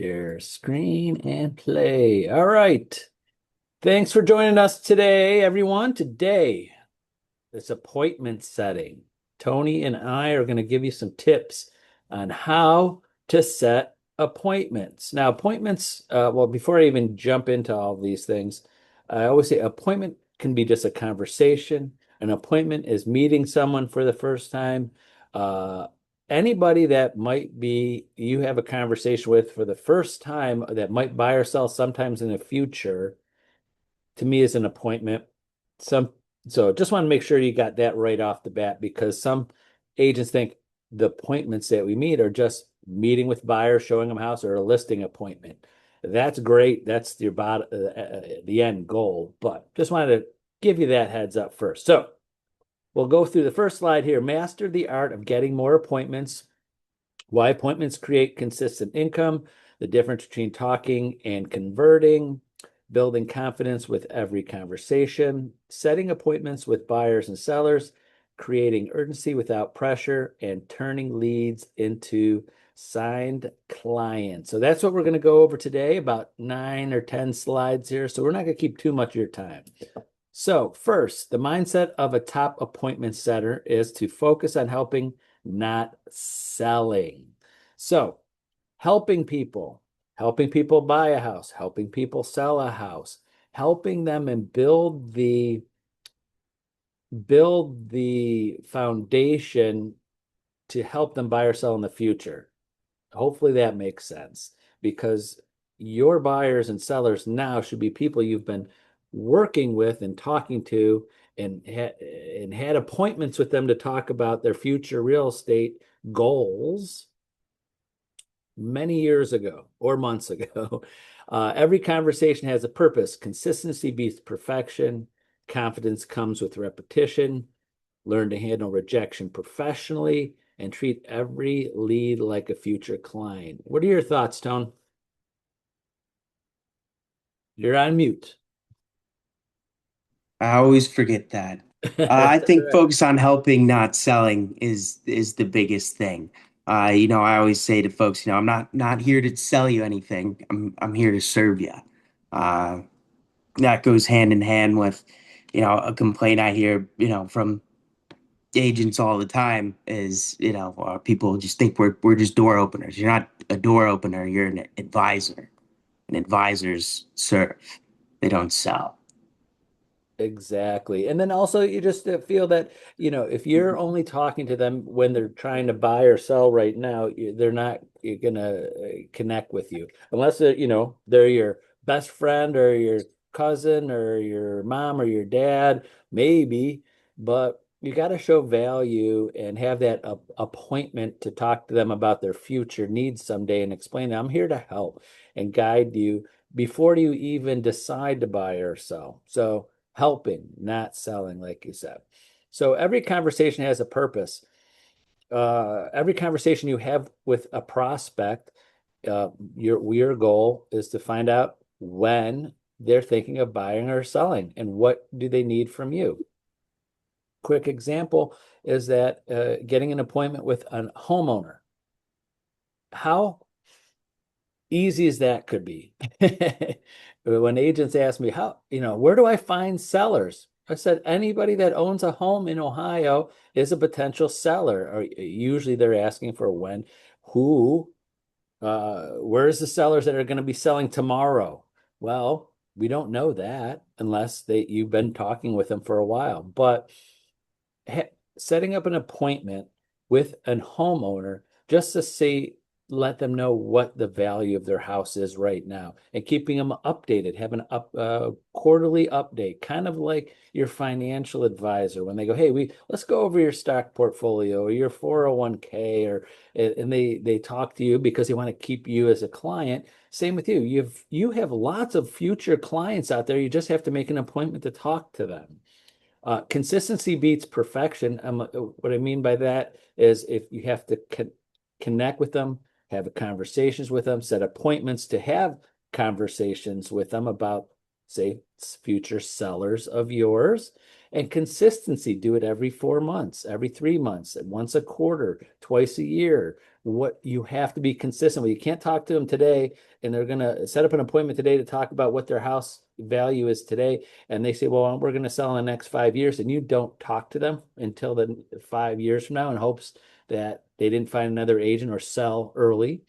Share screen and play. All right. Thanks for joining us today, everyone. Today, it's appointment setting. Tony and I are going to give you some tips on how to set appointments. Now, appointments, well, before I even jump into all these things, I always say appointment can be just a conversation. An appointment is meeting someone for the first time. Uh, Anybody that might be you have a conversation with for the first time that might buy or sell sometimes in the future, to me is an appointment. Some so just want to make sure you got that right off the bat because some agents think the appointments that we meet are just meeting with buyers, showing them a house, or a listing appointment. That's great. That's your the end goal. But just wanted to give you that heads up first. So we'll go through the first slide here. Master the art of getting more appointments. Why appointments create consistent income. The difference between talking and converting. Building confidence with every conversation, setting appointments with buyers and sellers, creating urgency without pressure, and turning leads into signed clients. So that's what we're going to go over today, about 9 or 10 slides here. So we're not going to keep too much of your time. So first, the mindset of a top appointment setter is to focus on helping, not selling. So helping people buy a house, helping people sell a house, helping them and build the foundation to help them buy or sell in the future. Hopefully that makes sense because your buyers and sellers now should be people you've been working with and talking to and had appointments with them to talk about their future real estate goals many years ago or months ago. Every conversation has a purpose. Consistency beats perfection. Confidence comes with repetition. Learn to handle rejection professionally and treat every lead like a future client. What are your thoughts, Tone? You're on mute. I always forget that. I That's think right. focus on helping, not selling is the biggest thing. I always say to folks, I'm not here to sell you anything. I'm here to serve you. Uh, that goes hand in hand with, a complaint I hear, from agents all the time is, people just think we're just door openers. You're not a door opener. You're an advisor, and advisors serve. They don't sell. Exactly. And then also you just feel that, if you're only talking to them when they're trying to buy or sell right now, they're not gonna connect with you unless they're your best friend or your cousin or your mom or your dad, maybe, but you got to show value and have that appointment to talk to them about their future needs someday and explain that I'm here to help and guide you before you even decide to buy or sell. So helping, not selling, like you said. So every conversation has a purpose. Every conversation you have with a prospect, your goal is to find out when they're thinking of buying or selling and what do they need from you. Quick example is that getting an appointment with a homeowner. How easy as that could be. When agents ask me where do I find sellers? I said anybody that owns a home in Ohio is a potential seller. Or usually they're asking for who, where's the sellers that are going to be selling tomorrow? Well, we don't know that unless you've been talking with them for a while. But ha setting up an appointment with a homeowner just to see, let them know what the value of their house is right now and keeping them updated, have an quarterly update, kind of like your financial advisor when they go, hey, let's go over your stock portfolio or your 401k and they talk to you because they want to keep you as a client. Same with you. You have lots of future clients out there. You just have to make an appointment to talk to them. Consistency beats perfection. What I mean by that is if you have to connect with them, have conversations with them, set appointments to have conversations with them about, say, future sellers of yours, And consistency, do it every 4 months, every 3 months, once a quarter, twice a year. What you have to be consistent with. You can't talk to them today and they're going to set up an appointment today to talk about what their house value is today. And they say, well, we're going to sell in the next 5 years. And you don't talk to them until the 5 years from now in hopes that they didn't find another agent or sell early.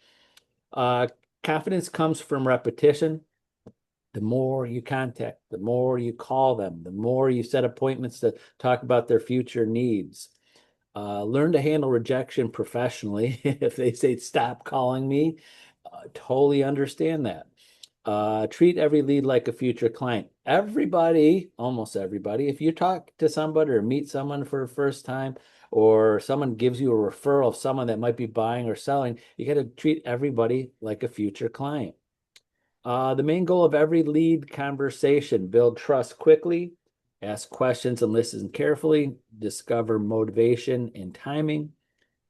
Uh, Confidence comes from repetition. The more you contact, the more you call them, the more you set appointments to talk about their future needs. Learn to handle rejection professionally. If they say, stop calling me, totally understand that. Treat every lead like a future client. Everybody, almost everybody, if you talk to somebody or meet someone for the first time, or someone gives you a referral of someone that might be buying or selling, you got to treat everybody like a future client. The main goal of every lead conversation: build trust quickly, ask questions and listen carefully, discover motivation and timing,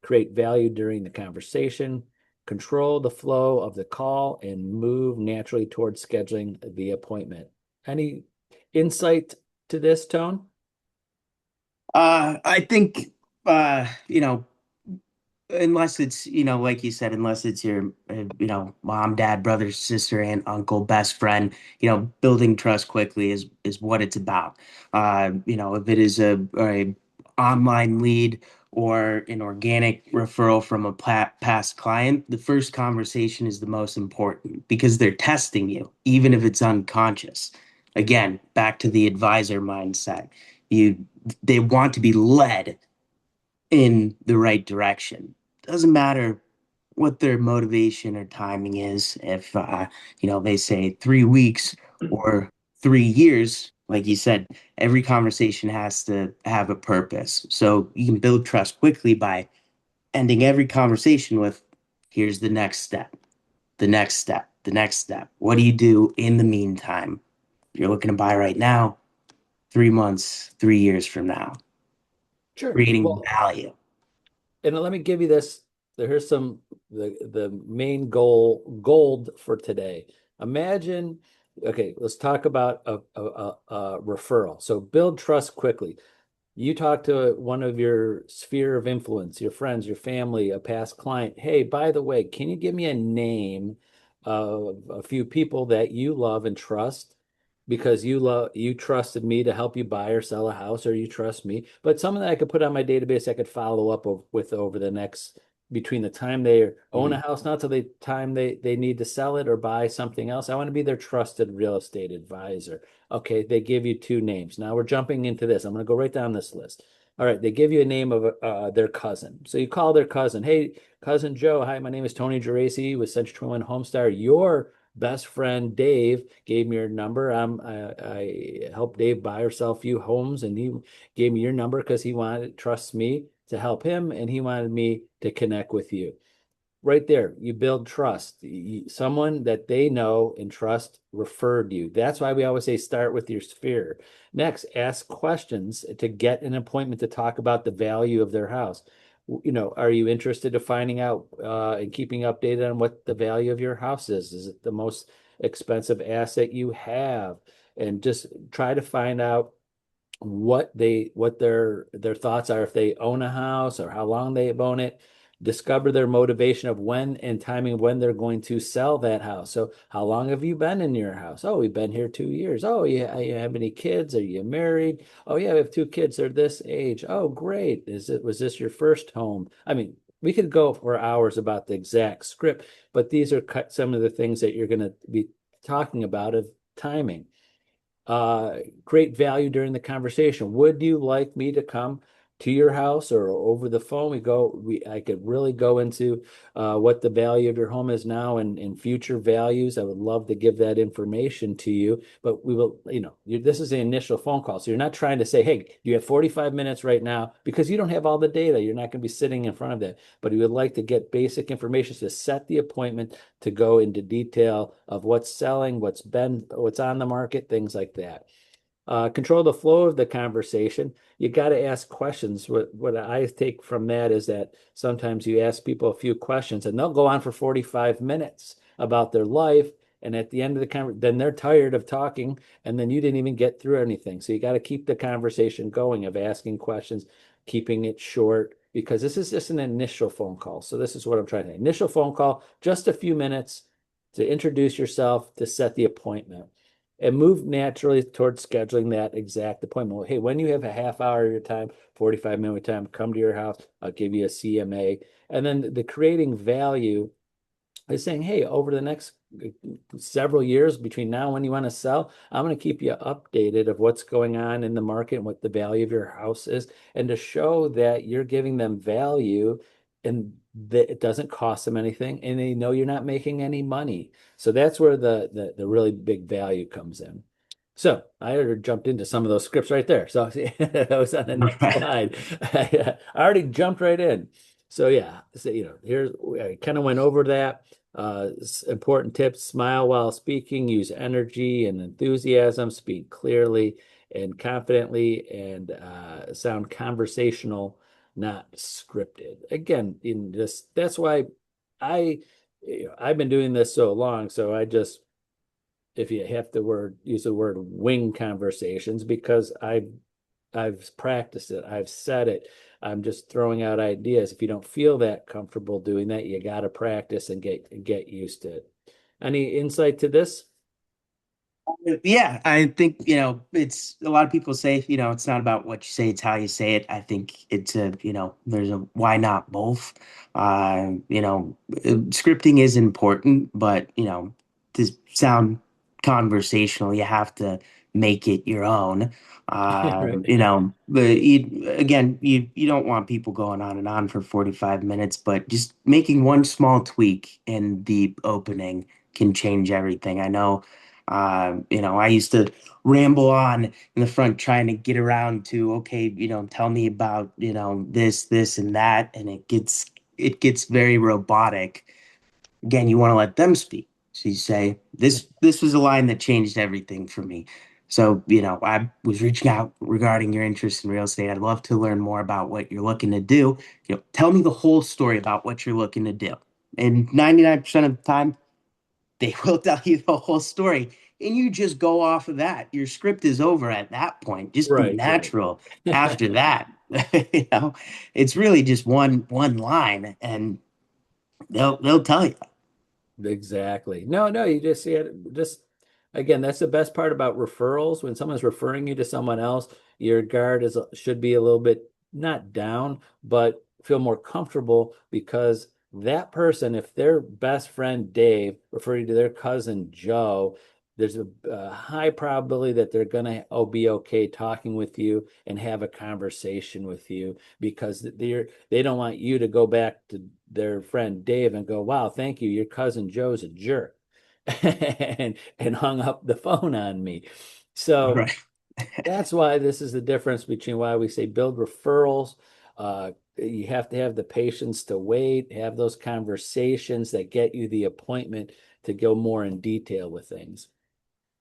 create value during the conversation, control the flow of the call, and move naturally towards scheduling the appointment. Any insight to this, Tone? I think, you know, unless it's, like you said, unless it's your, mom, dad, brother, sister, aunt, uncle, best friend, building trust quickly is what it's about. If it is a online lead or an organic referral from a past client, the first conversation is the most important because they're testing you, even if it's unconscious. Again, back to the advisor mindset. You, they want to be led in the right direction. Doesn't matter what their motivation or timing is. If they say 3 weeks or 3 years, like you said, every conversation has to have a purpose. So you can build trust quickly by ending every conversation with, here's the next step, the next step, the next step. What do you do in the meantime? You're looking to buy right now, 3 months, 3 years from now, Sure. creating Well, value. and let me give you this. Here's some the main gold for today. Imagine, okay, let's talk about a referral. So build trust quickly. You talk to one of your sphere of influence, your friends, your family, a past client. Hey, by the way, can you give me a name of a few people that you love and trust? Because you trusted me to help you buy or sell a house, or you trust me. But someone that I could put on my database, I could follow up with over the next between the time they own a Mhm. house, not till the time they need to sell it or buy something else. I want to be their trusted real estate advisor. Okay, they give you two names. Now we're jumping into this. I'm going to go right down this list. All right, they give you a name of their cousin. So you call their cousin. Hey, cousin Joe. Hi, my name is Tony Geraci with Century 21 Homestar. Your best friend Dave gave me your number. I helped Dave buy or sell a few homes, and he gave me your number because he wanted trust me to help him, and he wanted me to connect with you. Right there, you build trust. Someone that they know and trust referred you. That's why we always say start with your sphere. Next, ask questions to get an appointment to talk about the value of their house. Are you interested in finding out and keeping updated on what the value of your house is? Is it the most expensive asset you have? And just try to find out what their thoughts are if they own a house or how long they've owned it. Discover their motivation of when and timing of when they're going to sell that house. So how long have you been in your house? Oh, we've been here 2 years. Oh, yeah, you have any kids? Are you married? Oh, yeah, we have two kids. They're this age. Oh, great. Was this your first home? I mean, we could go for hours about the exact script, but these are some of the things that you're going to be talking about of timing. Create value during the conversation. Would you like me to come to your house or over the phone? I could really go into what the value of your home is now and future values. I would love to give that information to you, but we will, this is the initial phone call. So you're not trying to say, hey, you have 45 minutes right now because you don't have all the data. You're not going to be sitting in front of that, but you would like to get basic information to set the appointment to go into detail of what's selling, what's on the market, things like that. Control the flow of the conversation. You got to ask questions. What I take from that is that sometimes you ask people a few questions and they'll go on for 45 minutes about their life. And at the end of the conversation, then they're tired of talking, and then you didn't even get through anything. So you got to keep the conversation going of asking questions, keeping it short, because this is just an initial phone call. So this is what I'm trying to initial phone call, just a few minutes to introduce yourself, to set the appointment, and move naturally towards scheduling that exact appointment. Well, hey, when you have a half hour of your time, 45-minute time, come to your house. I'll give you a CMA. And then the creating value is saying, hey, over the next several years between now and when you want to sell, I'm going to keep you updated of what's going on in the market and what the value of your house is, and to show that you're giving them value and that it doesn't cost them anything, and they know you're not making any money. So that's where the really big value comes in. So I already jumped into some of those scripts right there. So that was on the next slide. I already jumped right in. So yeah, so, here's I kind of went over that. Important tips: smile while speaking, use energy and enthusiasm, speak clearly and confidently, and sound conversational, not scripted. Again, in this, that's why I, I've been doing this so long. So I just, if you have to use the word wing conversations, because I've practiced it, I've said it. I'm just throwing out ideas. If you don't feel that comfortable doing that, you got to practice and get used to it. Any insight to this? Yeah, I think, it's a lot of people say, it's not about what you say, it's how you say it. I think it's there's a why not both. Scripting is important, but, to sound conversational, you have to make it your own. Right. But again, you don't want people going on and on for 45 minutes, but just making one small tweak in the opening can change everything. I know. I used to ramble on in the front trying to get around to, okay, tell me about, this and that, and it gets very robotic. Again, you want to let them speak. So you say, this was a line that changed everything for me. So, I was reaching out regarding your interest in real estate. I'd love to learn more about what you're looking to do. Tell me the whole story about what you're looking to do. And 99% of the time, they will tell you the whole story, and you just go off of that. Your script is over at that point. Just be Right, right. natural after that. You know, it's really just one line, and they'll tell you. Exactly. No, no, you just see it. Just again, that's the best part about referrals. When someone's referring you to someone else, your guard should be a little bit not down, but feel more comfortable, because that person, if their best friend Dave referring to their cousin Joe, there's a high probability that they're gonna be okay talking with you and have a conversation with you, because they don't want you to go back to their friend Dave and go, wow, thank you, your cousin Joe's a jerk, and hung up the phone on me. So Right. that's why this is the difference between why we say build referrals. You have to have the patience to wait, have those conversations that get you the appointment to go more in detail with things.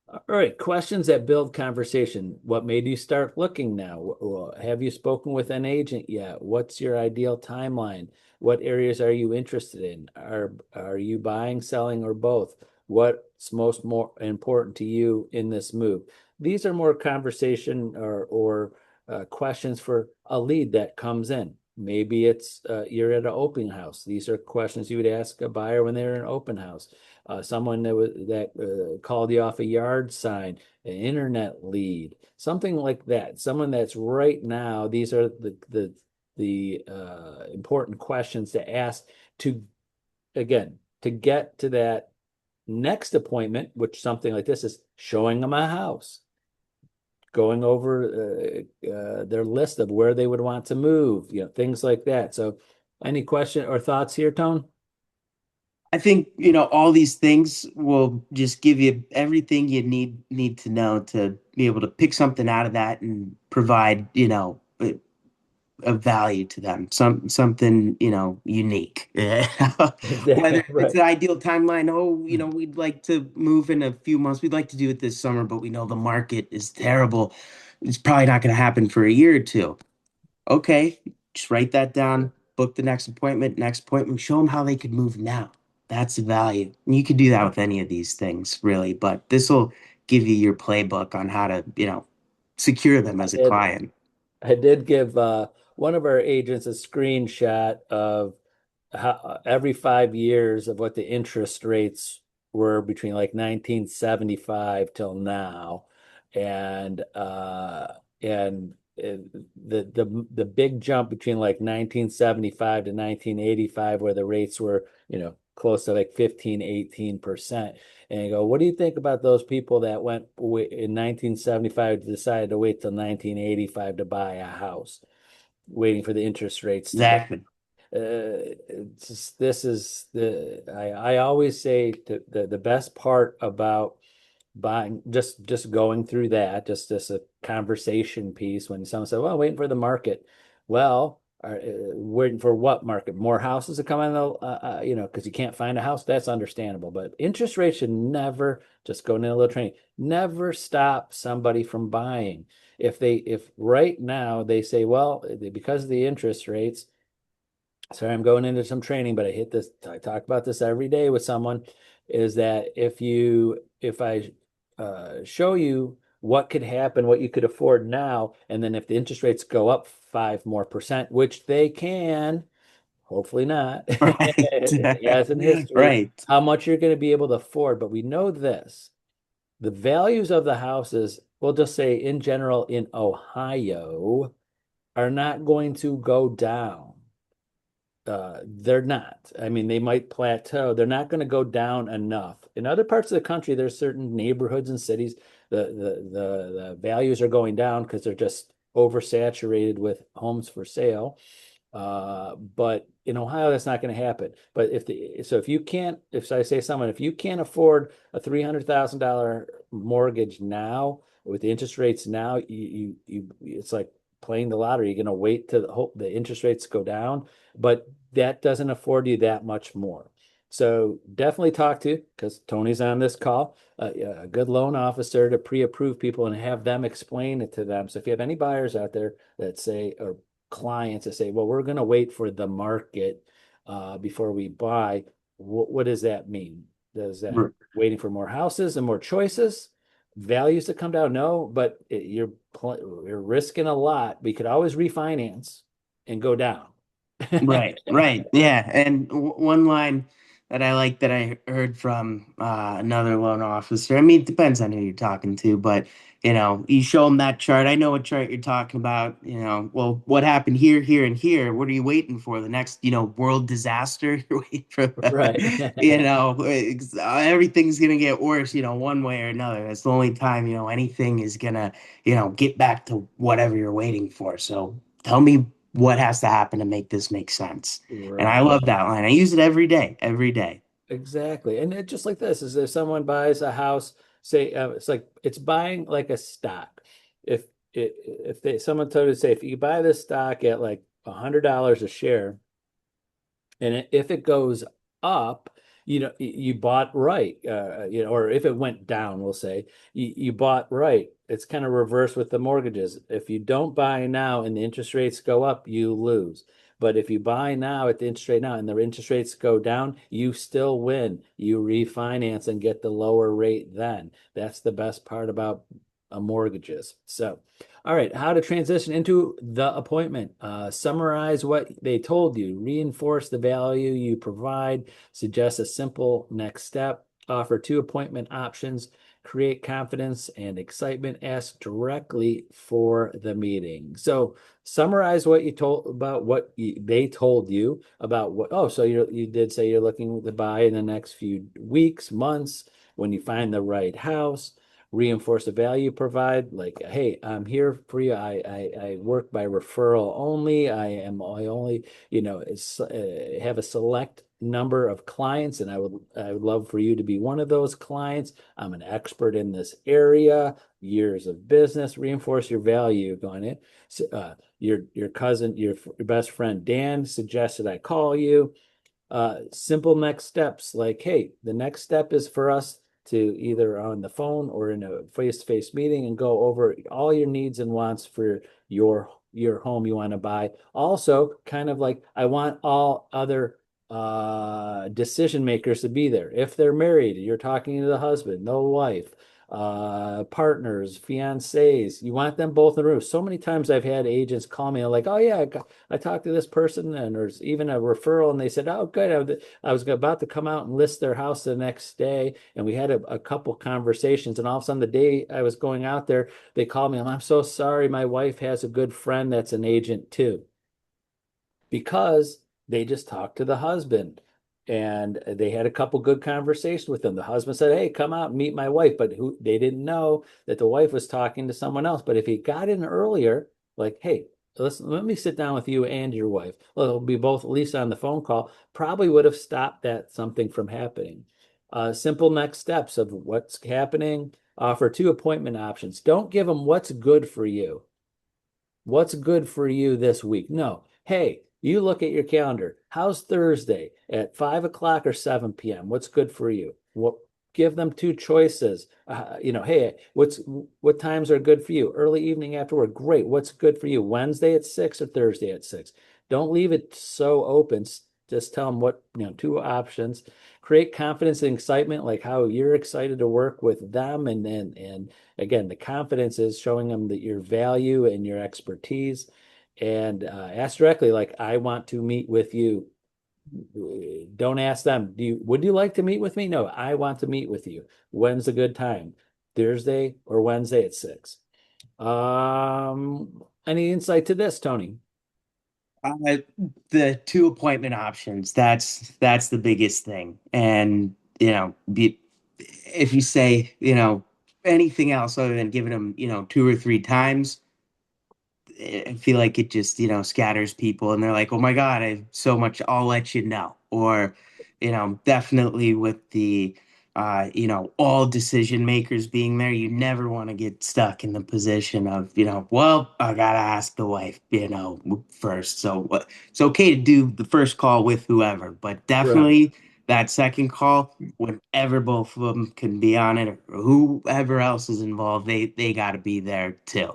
All right, questions that build conversation. What made you start looking now? Have you spoken with an agent yet? What's your ideal timeline? What areas are you interested in? Are you buying, selling, or both? What's most more important to you in this move? These are more conversation or questions for a lead that comes in. Maybe it's you're at an open house. These are questions you would ask a buyer when they're in an open house. Someone that called you off a yard sign, an internet lead, something like that. Someone that's right now. These are the important questions to ask to, again, to get to that next appointment, which something like this is showing them a house, going over their list of where they would want to move, things like that. So, any question or thoughts here, Tone? I think, all these things will just give you everything you need to know to be able to pick something out of that and provide, of value to them, something, unique. Whether it's Right. an ideal timeline, oh, we'd like to move in a few months. We'd like to do it this summer, but we know the market is terrible. It's probably not going to happen for a year or two. Okay, just write that down, book the next appointment, show them how they could move now. That's the value. You can do that with any of these things, really, but this will give you your playbook on how to, secure them as a And client. I did give one of our agents a screenshot of how every 5 years of what the interest rates were between like 1975 till now, and the big jump between like 1975 to 1985, where the rates were close to like 15, 18%. And you go, what do you think about those people that went in 1975 decided to wait till 1985 to buy a house, waiting for the interest rates to go? Exactly. This is I always say the best part about buying, just going through that, just a conversation piece when someone said, well, waiting for the market. Well, waiting for what market? More houses to come on the because you can't find a house. That's understandable, but interest rates should never, just going in a little training, never stop somebody from buying. If right now they say, well, because of the interest rates, sorry, I'm going into some training, but I talk about this every day with someone, is that if I show you what could happen, what you could afford now, and then if the interest rates go up 5% more, which they can, hopefully not, Right. as in history, Right. how much you're going to be able to afford. But we know this, the values of the houses, we'll just say in general in Ohio, are not going to go down. They're not. I mean, they might plateau. They're not going to go down enough. In other parts of the country, there's certain neighborhoods and cities, the values are going down because they're just oversaturated with homes for sale. But in Ohio, that's not going to happen. But if you can't, if I say someone, if you can't afford a $300,000 mortgage now with the interest rates now, it's like playing the lottery. You're going to wait to hope the interest rates go down, but that doesn't afford you that much more. So definitely talk to, because Tony's on this call, a good loan officer to pre-approve people and have them explain it to them. So if you have any buyers out there that say, or clients that say, well, we're going to wait for the market before we buy, what does that mean? Does that waiting for more houses and more choices, values to come down? No, but you're risking a lot. We could always refinance and go down. Right, right. Yeah. And one line that I like that I heard from another loan officer. I mean, it depends on who you're talking to, but you show them that chart. I know what chart you're talking about. Well, what happened here, here, and here? What are you waiting for? The next, world disaster? You're waiting for, Right. everything's gonna get worse, one way or another. That's the only time, anything is gonna, get back to whatever you're waiting for. So tell me what has to happen to make this make sense. And I Right. love that line. I use it every day, every day. Exactly. And it just like this is, if someone buys a house, say it's like it's buying like a stock. If they someone told you to say, if you buy this stock at like $100 a share, and if it goes up, you bought right. Or if it went down, we'll say you bought right. It's kind of reverse with the mortgages. If you don't buy now and the interest rates go up, you lose. But if you buy now at the interest rate now and the interest rates go down, you still win. You refinance and get the lower rate then. That's the best part about mortgages. So, all right, how to transition into the appointment. Summarize what they told you, reinforce the value you provide, suggest a simple next step, offer two appointment options, create confidence and excitement, ask directly for the meeting. So summarize what you told about they told you about what, oh, so you did say you're looking to buy in the next few weeks, months, when you find the right house. Reinforce the value provide, like, hey, I'm here for you. I work by referral only. I only have a select number of clients, and I would love for you to be one of those clients. I'm an expert in this area, years of business. Reinforce your value going in. Your cousin, your best friend Dan suggested I call you. Simple next steps, like, hey, the next step is for us to either on the phone or in a face-to-face meeting and go over all your needs and wants for your home you want to buy. Also, kind of like, I want all other decision makers to be there. If they're married, you're talking to the husband, the wife, partners, fiancés. You want them both in the room. So many times I've had agents call me like, "Oh yeah, I talked to this person," and there's even a referral, and they said, "Oh good, I was about to come out and list their house the next day," and we had a couple conversations, and all of a sudden the day I was going out there, they called me, and I'm so sorry, my wife has a good friend that's an agent too, because they just talked to the husband and they had a couple good conversations with him. The husband said, "Hey, come out and meet my wife," but who they didn't know that the wife was talking to someone else. But if he got in earlier, like, "Hey, listen, let me sit down with you and your wife," well, they'll be both at least on the phone call, probably would have stopped that something from happening. Simple next steps of what's happening. Offer two appointment options. Don't give them what's good for you. What's good for you this week? No. Hey, you look at your calendar. How's Thursday at 5 o'clock or 7 p.m.? What's good for you? What Give them two choices. Hey, what times are good for you? Early evening after work. Great. What's good for you? Wednesday at 6 or Thursday at 6? Don't leave it so open. Just tell them what, two options. Create confidence and excitement, like how you're excited to work with them, and again, the confidence is showing them that your value and your expertise. And ask directly, like, "I want to meet with you." Don't ask them, would you like to meet with me? No, I want to meet with you. When's a good time? Thursday or Wednesday at 6? Any insight to this, Tony? Uh, the two appointment options, that's the biggest thing. And, if you say, anything else other than giving them, two or three times, I feel like it just, scatters people and they're like, "Oh my God, I have so much, I'll let you know." Or, definitely with the, all decision makers being there, you never want to get stuck in the position of, "Well, I gotta ask the wife, first." So it's okay to do the first call with whoever, but Right. definitely that second call, whenever both of them can be on it, or whoever else is involved, they got to be there too.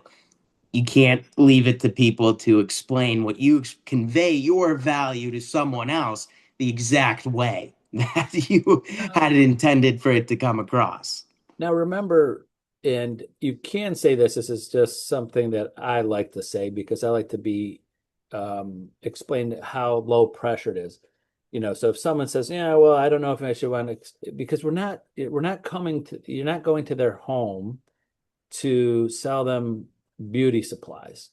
You can't leave it to people to explain what you convey your value to someone else the exact way that you had it intended for it to come across. Now remember, and you can say this is just something that I like to say because I like to be explain how low pressure it is. So if someone says, "Yeah, well, I don't know if I should want to," because we're not coming to, you're not going to their home to sell them beauty supplies.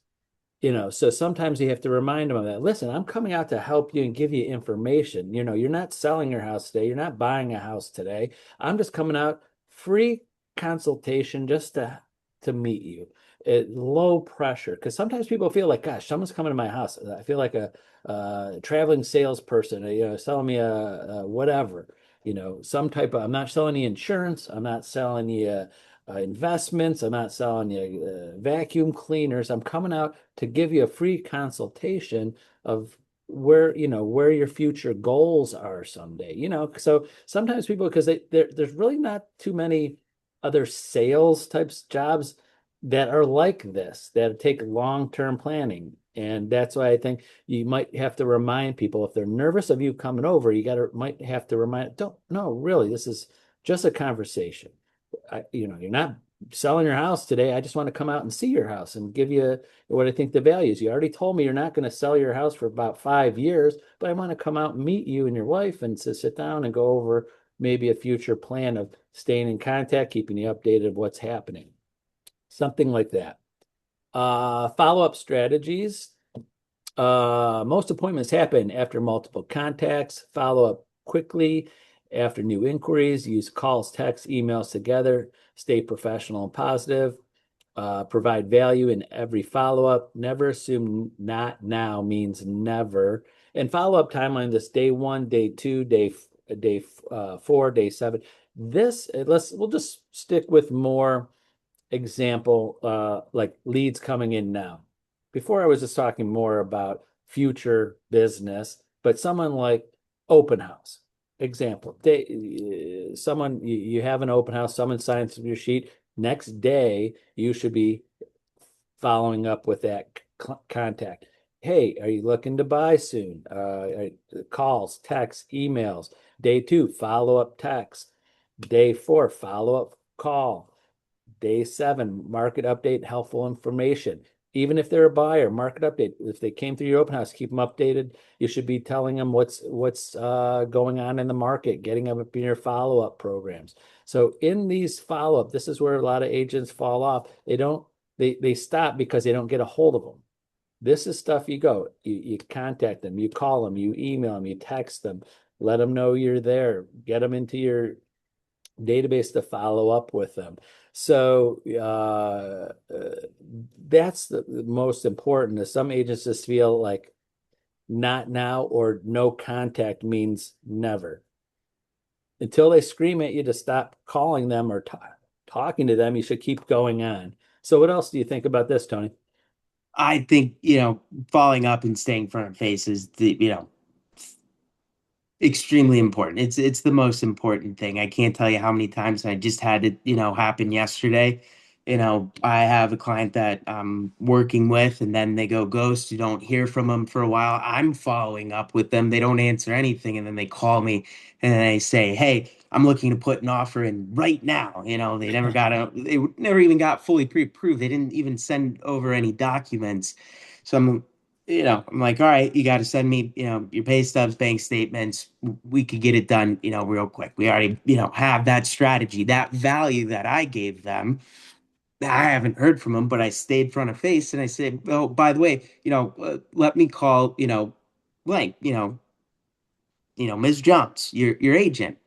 So sometimes you have to remind them of that. "Listen, I'm coming out to help you and give you information. You're not selling your house today. You're not buying a house today. I'm just coming out, free consultation, just to meet you at low pressure." Because sometimes people feel like, "Gosh, someone's coming to my house. I feel like a traveling salesperson, selling me a whatever, some type of, I'm not selling you insurance. I'm not selling you investments. I'm not selling you vacuum cleaners. I'm coming out to give you a free consultation of where your future goals are someday." So sometimes people, because there's really not too many other sales types jobs that are like this, that take long-term planning. And that's why I think you might have to remind people, if they're nervous of you coming over, might have to remind, "Don't, no, really, this is just a conversation. You're not selling your house today. I just want to come out and see your house and give you what I think the values. You already told me you're not going to sell your house for about 5 years, but I want to come out and meet you and your wife and to sit down and go over maybe a future plan of staying in contact, keeping you updated of what's happening." Something like that. Follow-up strategies. Most appointments happen after multiple contacts. Follow up quickly after new inquiries. Use calls, texts, emails together. Stay professional and positive. Provide value in every follow-up. Never assume "not now" means never. And follow-up timeline: this day one, day two, day 4, day 7. We'll just stick with more example, like leads coming in now. Before I was just talking more about future business, but someone like open house. Example, someone, you have an open house, someone signs your sheet. Next day, you should be following up with that contact. Hey, are you looking to buy soon? Calls, texts, emails. Day two, follow-up text. Day four, follow-up call. Day seven, market update, helpful information. Even if they're a buyer, market update. If they came through your open house, keep them updated. You should be telling them what's going on in the market, getting them up in your follow-up programs. So in these follow-up, this is where a lot of agents fall off. They stop because they don't get a hold of them. This is stuff you contact them, you call them, you email them, you text them, let them know you're there, get them into your database to follow up with them. So that's the most important. Is some agents just feel like not now or no contact means never. Until they scream at you to stop calling them or talking to them, you should keep going on. So what else do you think about this, Tony? I think, following up and staying front of face is extremely important. It's the most important thing. I can't tell you how many times I just had it, happen yesterday. I have a client that I'm working with, and then they go ghost. You don't hear from them for a while. I'm following up with them. They don't answer anything, and then they call me and they say, "Hey, I'm looking to put an offer in right now." They never even got fully pre-approved. They didn't even send over any documents. So I'm like, all right, you got to send me, your pay stubs, bank statements. We could get it done, real quick. We already, have that strategy, that value that I gave them. I haven't heard from them, but I stayed front of face and I said, oh, by the way, let me call, blank, Ms. Jones, your agent.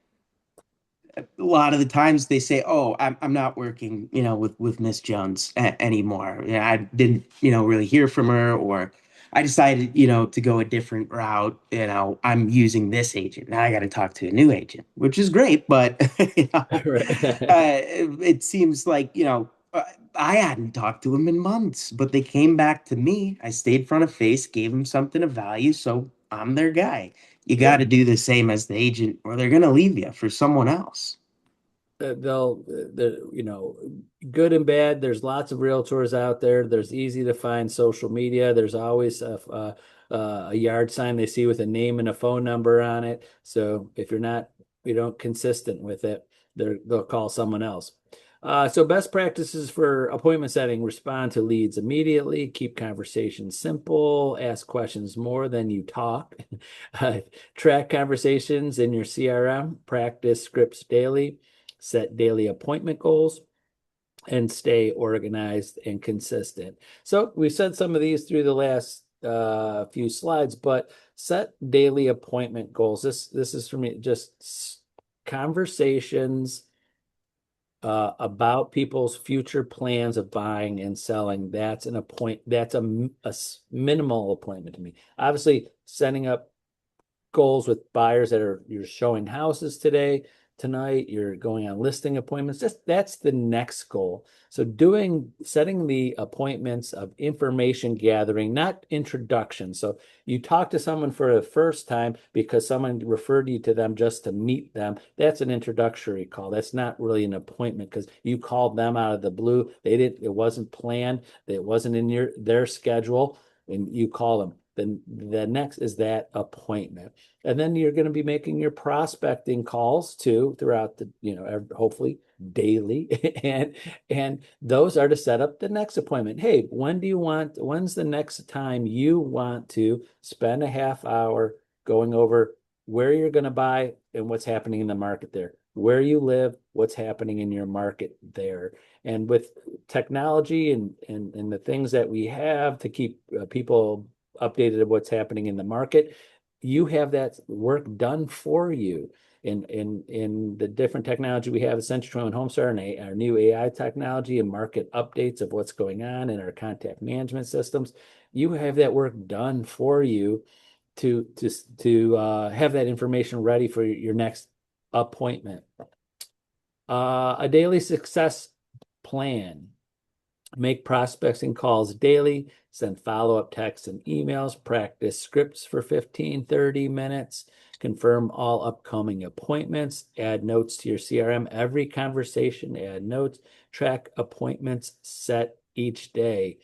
A lot of the times they say, "Oh, I'm not working, with Miss Jones anymore. Yeah, I didn't, really hear from her, or I decided, to go a different route. I'm using this agent. Now I got to talk to a new agent, which is great, but Right. it seems like, I hadn't talked to him in months, but they came back to me. I stayed front of face, gave them something of value, so I'm their guy. You got Yeah. to do the same as the agent, or they're gonna leave you for someone else. Good and bad. There's lots of realtors out there. There's easy to find social media. There's always a yard sign they see with a name and a phone number on it. So if you don't consistent with it, they'll call someone else. So best practices for appointment setting: respond to leads immediately, keep conversations simple, ask questions more than you talk, uh, track conversations in your CRM, practice scripts daily, set daily appointment goals, and stay organized and consistent. So we said some of these through the last few slides, but set daily appointment goals. This is for me just conversations about people's future plans of buying and selling. That's a minimal appointment to me. Obviously, setting up goals with buyers you're showing houses tonight, you're going on listing appointments. That's the next goal. So setting the appointments of information gathering, not introduction. So you talk to someone for the first time because someone referred you to them just to meet them. That's an introductory call. That's not really an appointment because you called them out of the blue. It wasn't planned. It wasn't in their schedule, and you call them. Then the next is that appointment. And then you're going to be making your prospecting calls too throughout hopefully daily. And those are to set up the next appointment. Hey, when's the next time you want to spend a half hour going over where you're going to buy and what's happening in the market there, where you live, what's happening in your market there. And with technology and the things that we have to keep people updated of what's happening in the market, you have that work done for you. In the different technology we have, Century and Homestar, and our new AI technology and market updates of what's going on in our contact management systems, you have that work done for you to have that information ready for your next appointment. A daily success plan. Make prospecting calls daily, send follow-up texts and emails, practice scripts for 15, 30 minutes, confirm all upcoming appointments, add notes to your CRM. Every conversation, add notes, track appointments set each day.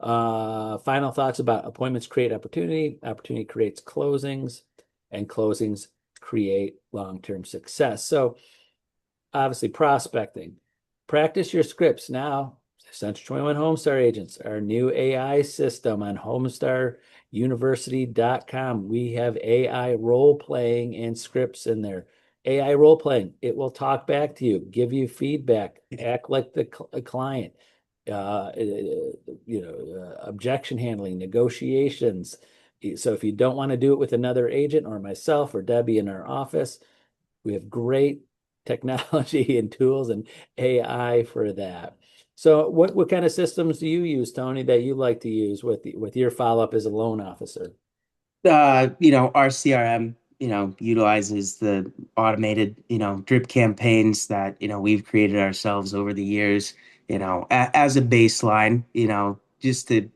Final thoughts about appointments create opportunity, opportunity creates closings, and closings create long-term success. So obviously prospecting. Practice your scripts now. Century 21 Homestar agents, our new AI system on homestaruniversity.com. We have AI role playing and scripts in there. AI role playing, it will talk back to you, give you feedback, act like the client, objection handling, negotiations. So if you don't want to do it with another agent or myself or Debbie in our office, we have great technology and tools and AI for that. So what kind of systems do you use, Tony, that you like to use with your follow-up as a loan officer? Our CRM, utilizes the automated, drip campaigns that, we've created ourselves over the years, as a baseline, just to,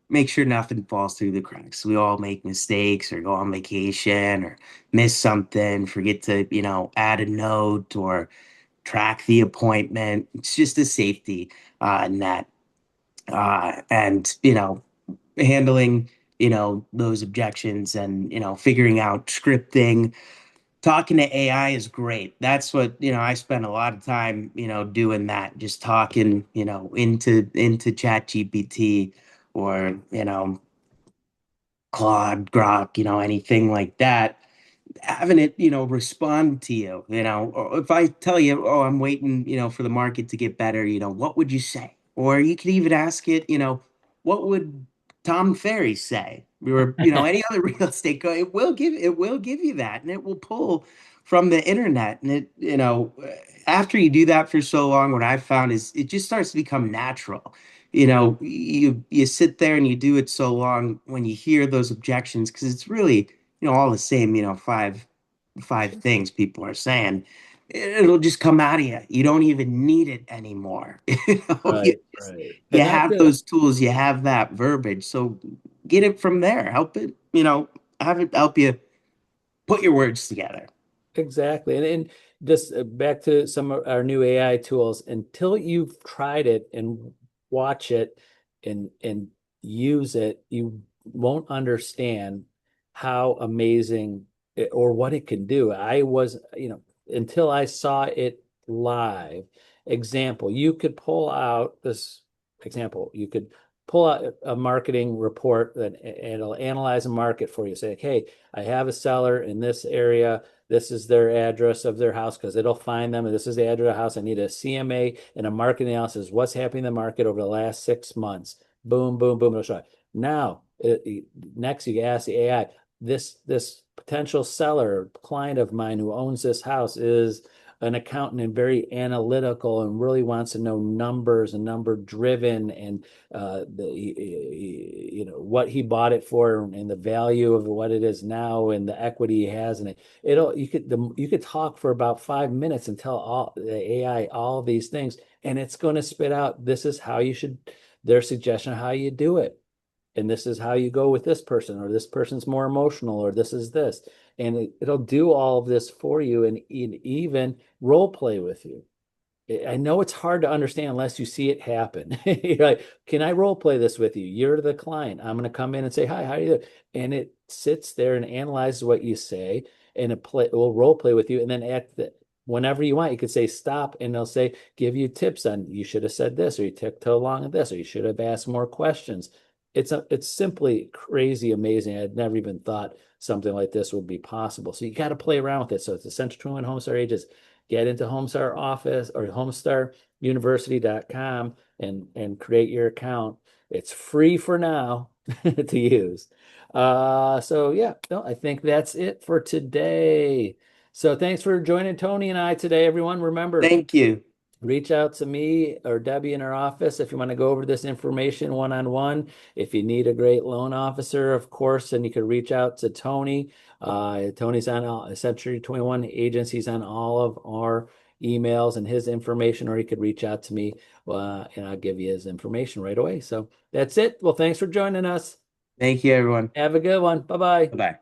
make sure nothing falls through the cracks. We all make mistakes or go on vacation or miss something, forget to, add a note or track the appointment. It's just a safety net. And, handling, those objections and, figuring out scripting, talking to AI is great. That's what, I spend a lot of time, doing that, just talking, into Chat GPT or, Claude, Grok, anything like that, having it, respond to you, or if I tell you, oh, I'm waiting, for the market to get better, what would you say? Or you could even ask it, what would Tom Ferry say? Or, any other real estate co it will give you that, and it will pull from the internet. And it, after you do that for so long, what I've found is it just starts to become natural. You sit there and you do it so long when you hear those objections, because it's really, all the same, five things people are saying, it'll just come out of you. You don't even need it anymore. Right, right. You And not have to those tools, you have that verbiage. So get it from there. Help it, have it help you put your words together. exactly. And just back to some of our new AI tools, until you've tried it and watch it and use it, you won't understand how amazing or what it can do. I was, until I saw it live. Example, you could pull out this example, you could pull out a marketing report that and it'll analyze a market for you. Say, hey, I have a seller in this area. This is their address of their house because it'll find them. And this is the address of the house. I need a CMA and a market analysis. What's happening in the market over the last 6 months? Boom, boom, boom. It'll show you. Now, next you ask the AI, this potential seller, client of mine who owns this house is an accountant and very analytical and really wants to know numbers and number driven and what he bought it for and the value of what it is now and the equity he has in it. You could talk for about 5 minutes and tell all the AI all these things, and it's going to spit out, this is how you should, their suggestion of how you do it. And this is how you go with this person, or this person's more emotional, or this is this. And it'll do all of this for you and even role play with you. I know it's hard to understand unless you see it happen. You're like, can I role play this with you? You're the client. I'm going to come in and say, hi, how do you do? And it sits there and analyzes what you say, and it will role play with you. And then at whenever you want, you could say stop, and they'll say, give you tips on you should have said this, or you took too long at this, or you should have asked more questions. It's simply crazy amazing. I'd never even thought something like this would be possible. So you got to play around with it. So it's Essential 21 Homestar Agents. Get into Homestar Office or homestaruniversity.com and create your account. It's free for now to use. So yeah, no, I think that's it for today. So thanks for joining Tony and I today, everyone. Remember, Thank you. reach out to me or Debbie in our office if you want to go over this information one-on-one. If you need a great loan officer, of course, then you could reach out to Tony. Tony's on Century 21 Agencies on all of our emails and his information, or he could reach out to me and I'll give you his information right away. So that's it. Well, thanks for joining us. Thank you, everyone. Have a good one. Bye-bye. Bye bye.